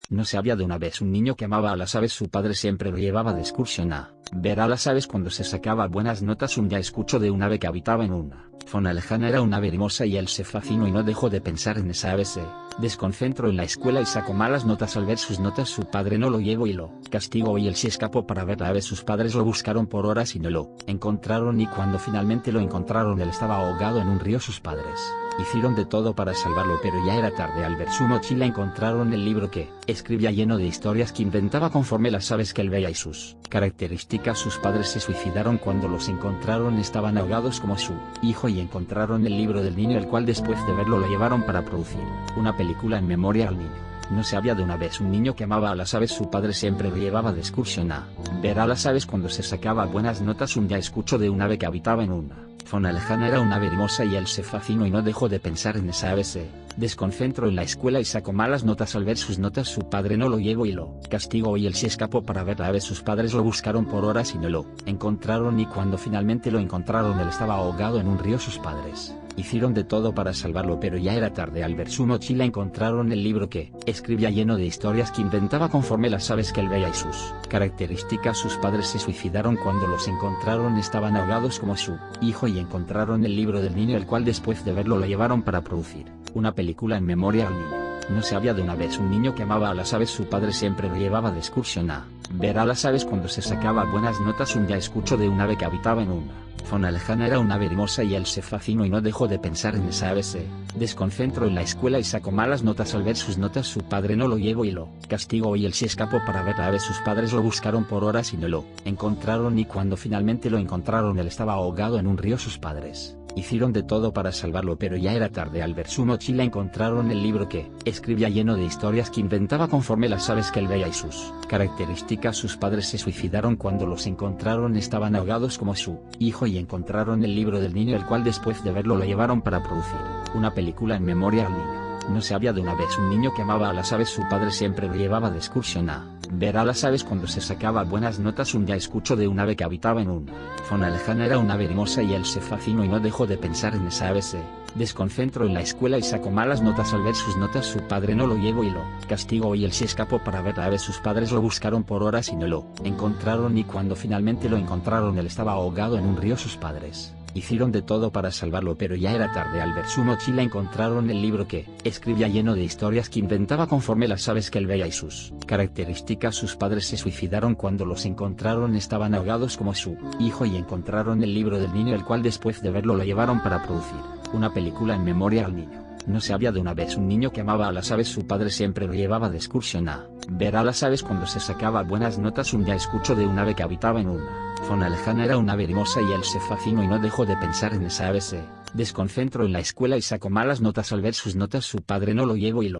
No se había de una vez un niño que amaba a las aves. Su padre siempre lo llevaba de excursión a ver a las aves. Cuando se sacaba buenas notas, un día escuchó de un ave que habitaba en una zona lejana. Era una ave hermosa y él se fascinó y no dejó de pensar en esa ave. Se desconcentró en la escuela y sacó malas notas. Al ver sus notas, su padre no lo llevó y lo castigó, y él se escapó para ver la ave. Sus padres lo buscaron por horas y no lo encontraron, y cuando finalmente lo encontraron, él estaba ahogado en un río. Sus padres hicieron de todo para salvarlo, pero ya era tarde. Al ver su mochila encontraron el libro que escribía, lleno de historias que inventaba conforme las aves que él veía y sus características. Sus padres se suicidaron cuando los encontraron. Estaban ahogados como su hijo, y encontraron el libro del niño, el cual después de verlo lo llevaron para producir una película en memoria al niño. No se había de una vez un niño que amaba a las aves. Su padre siempre lo llevaba de excursión a ver a las aves. Cuando se sacaba buenas notas, un día escuchó de un ave que habitaba en una zona lejana. Era una ave hermosa y él se fascinó y no dejó de pensar en esa ave. Se desconcentró en la escuela y sacó malas notas. Al ver sus notas, su padre no lo llevó y lo castigó, y él se escapó para ver la ave. Sus padres lo buscaron por horas y no lo encontraron, y cuando finalmente lo encontraron, él estaba ahogado en un río. Sus padres hicieron de todo para salvarlo, pero ya era tarde. Al ver su mochila encontraron el libro que escribía, lleno de historias que inventaba conforme las aves que él veía y sus características. Sus padres se suicidaron cuando los encontraron. Estaban ahogados como su hijo, y encontraron el libro del niño, el cual después de verlo lo llevaron para producir una película en memoria al niño. No se había de una vez un niño que amaba a las aves. Su padre siempre lo llevaba de excursión a ver a las aves. Cuando se sacaba buenas notas, un día escuchó de un ave que habitaba en una zona lejana. Era una ave hermosa y él se fascinó y no dejó de pensar en esa ave. Se desconcentró en la escuela y sacó malas notas. Al ver sus notas, su padre no lo llevó y lo castigó, y él se escapó para ver la ave. Sus padres lo buscaron por horas y no lo encontraron, y cuando finalmente lo encontraron, él estaba ahogado en un río. Sus padres hicieron de todo para salvarlo, pero ya era tarde. Al ver su mochila encontraron el libro que escribía, lleno de historias que inventaba conforme las aves que él veía y sus características. Sus padres se suicidaron cuando los encontraron. Estaban ahogados como su hijo, y encontraron el libro del niño, el cual después de verlo lo llevaron para producir una película en memoria al niño. No se había de una vez un niño que amaba a las aves. Su padre siempre lo llevaba de excursión a ver a las aves. Cuando se sacaba buenas notas, un día escuchó de un ave que habitaba en una zona lejana. Era una ave hermosa y él se fascinó y no dejó de pensar en esa ave. Se desconcentró en la escuela y sacó malas notas. Al ver sus notas, su padre no lo llevó y lo castigó, y él se escapó para ver la ave. Sus padres lo buscaron por horas y no lo encontraron, y cuando finalmente lo encontraron, él estaba ahogado en un río. Sus padres hicieron de todo para salvarlo, pero ya era tarde. Al ver su mochila encontraron el libro que escribía, lleno de historias que inventaba conforme las aves que él veía y sus características. Sus padres se suicidaron cuando los encontraron. Estaban ahogados como su hijo, y encontraron el libro del niño, el cual después de verlo lo llevaron para producir una película en memoria al niño. No se había de una vez un niño que amaba a las aves. Su padre siempre lo llevaba de excursión a ver a las aves. Cuando se sacaba buenas notas, un día escuchó de un ave que habitaba en una zona lejana. Era una ave hermosa y él se fascinó y no dejó de pensar en esa ave. Se desconcentró en la escuela y sacó malas notas. Al ver sus notas, su padre no lo llevó y lo